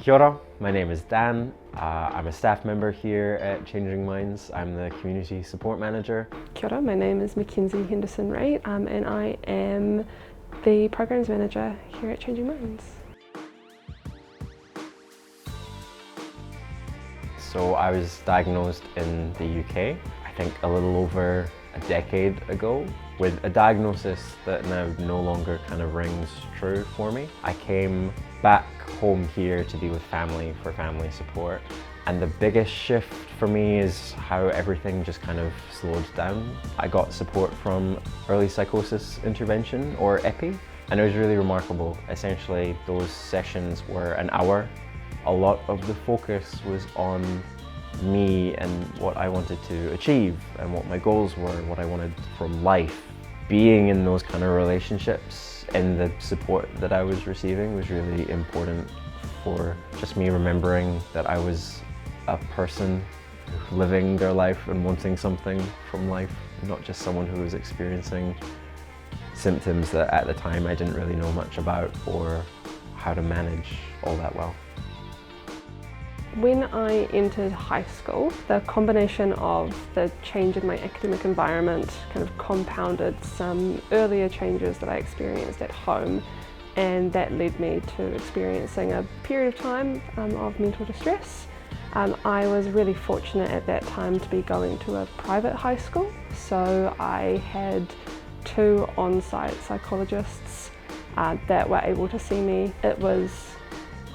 Kia ora, my name is Dan. I'm a staff member here at Changing Minds. I'm the Community Support Manager. Kia ora, my name is Mackenzie Henderson-Ray and I am the Programs Manager here at Changing Minds. So I was diagnosed in the UK, I think a little over a decade ago, with a diagnosis that now no longer kind of rings true for me. I came back home here to be with family for family support, and the biggest shift for me is how everything just kind of slowed down. I got support from early psychosis intervention, or EPI, and it was really remarkable. Essentially, those sessions were an hour. A lot of the focus was on me and what I wanted to achieve and what my goals were, what I wanted from life. Being in those kind of relationships and the support that I was receiving was really important for just me remembering that I was a person living their life and wanting something from life, not just someone who was experiencing symptoms that at the time I didn't really know much about or how to manage all that well. When I entered high school, the combination of the change in my academic environment kind of compounded some earlier changes that I experienced at home, and that led me to experiencing a period of time of mental distress. I was really fortunate at that time to be going to a private high school, so I had 2 on-site psychologists that were able to see me. It was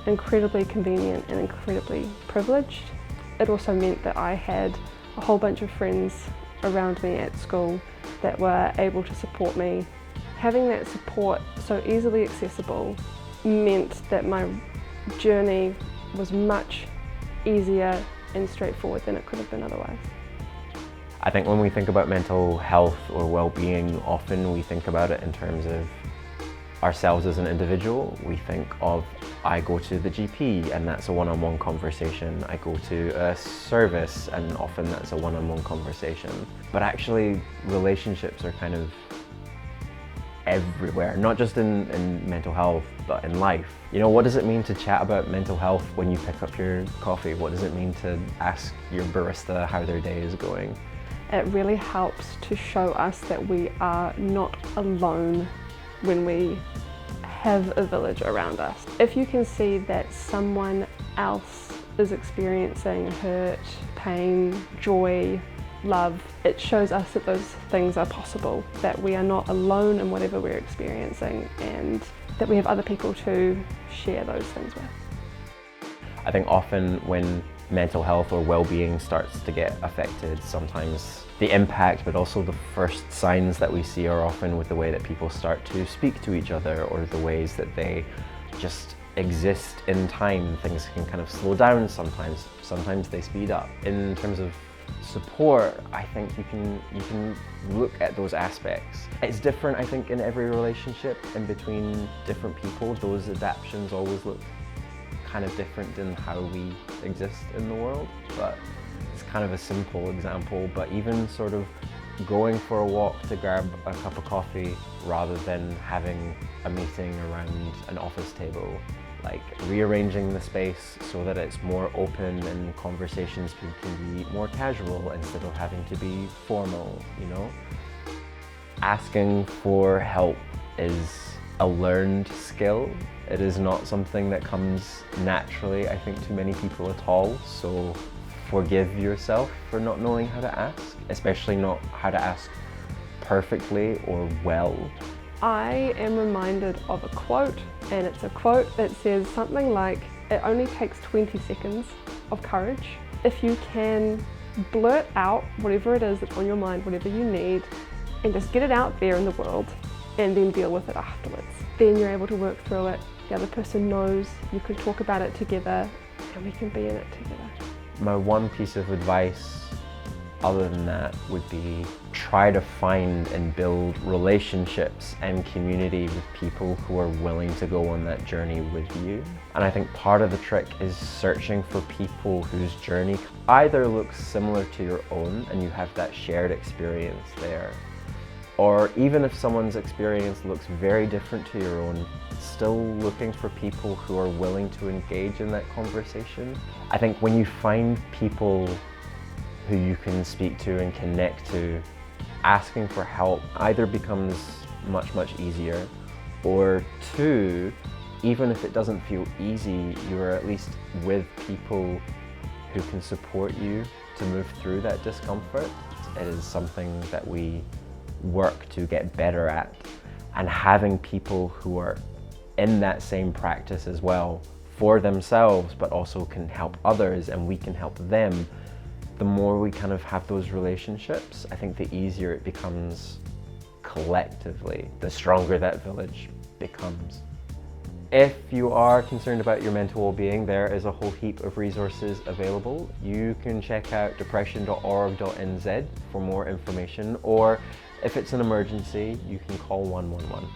incredibly convenient and incredibly privileged. It also meant that I had a whole bunch of friends around me at school that were able to support me. Having that support so easily accessible meant that my journey was much easier and straightforward than it could have been otherwise. I think when we think about mental health or well-being, often we think about it in terms of ourselves as an individual. We think of, I go to the GP and that's a one-on-one conversation. I go to a service and often that's a one-on-one conversation. But actually, relationships are kind of everywhere, not just in mental health, but in life. You know, what does it mean to chat about mental health when you pick up your coffee? What does it mean to ask your barista how their day is going? It really helps to show us that we are not alone when we have a village around us. If you can see that someone else is experiencing hurt, pain, joy, love, it shows us that those things are possible, that we are not alone in whatever we're experiencing, and that we have other people to share those things with. I think often when mental health or well-being starts to get affected, sometimes the impact, but also the first signs that we see are often with the way that people start to speak to each other, or the ways that they just exist in time. Things can kind of slow down sometimes they speed up. In terms of support, I think you can look at those aspects. It's different, I think, in every relationship and between different people. Those adaptations always look kind of different in how we exist in the world, but it's kind of a simple example. But even sort of going for a walk to grab a cup of coffee rather than having a meeting around an office table, like rearranging the space so that it's more open and conversations can be more casual instead of having to be formal, you know? Asking for help is a learned skill. It is not something that comes naturally, I think, to many people at all. So forgive yourself for not knowing how to ask, especially not how to ask perfectly or well. I am reminded of a quote, and it's a quote that says something like, it only takes 20 seconds of courage. If you can blurt out whatever it is that's on your mind, whatever you need, and just get it out there in the world, and then deal with it afterwards. Then you're able to work through it. The other person knows, you can talk about it together, and we can be in it together. My one piece of advice other than that would be try to find and build relationships and community with people who are willing to go on that journey with you. And I think part of the trick is searching for people whose journey either looks similar to your own and you have that shared experience there, Or even if someone's experience looks very different to your own, still looking for people who are willing to engage in that conversation. I think when you find people who you can speak to and connect to, asking for help either becomes much easier, or two, even if it doesn't feel easy, you are at least with people who can support you to move through that discomfort. It is something that we work to get better at, and having people who are in that same practice as well for themselves, but also can help others and we can help them, the more we kind of have those relationships, I think the easier it becomes collectively, the stronger that village becomes. If you are concerned about your mental well-being, there is a whole heap of resources available. You can check out depression.org.nz for more information, or if it's an emergency, you can call 111.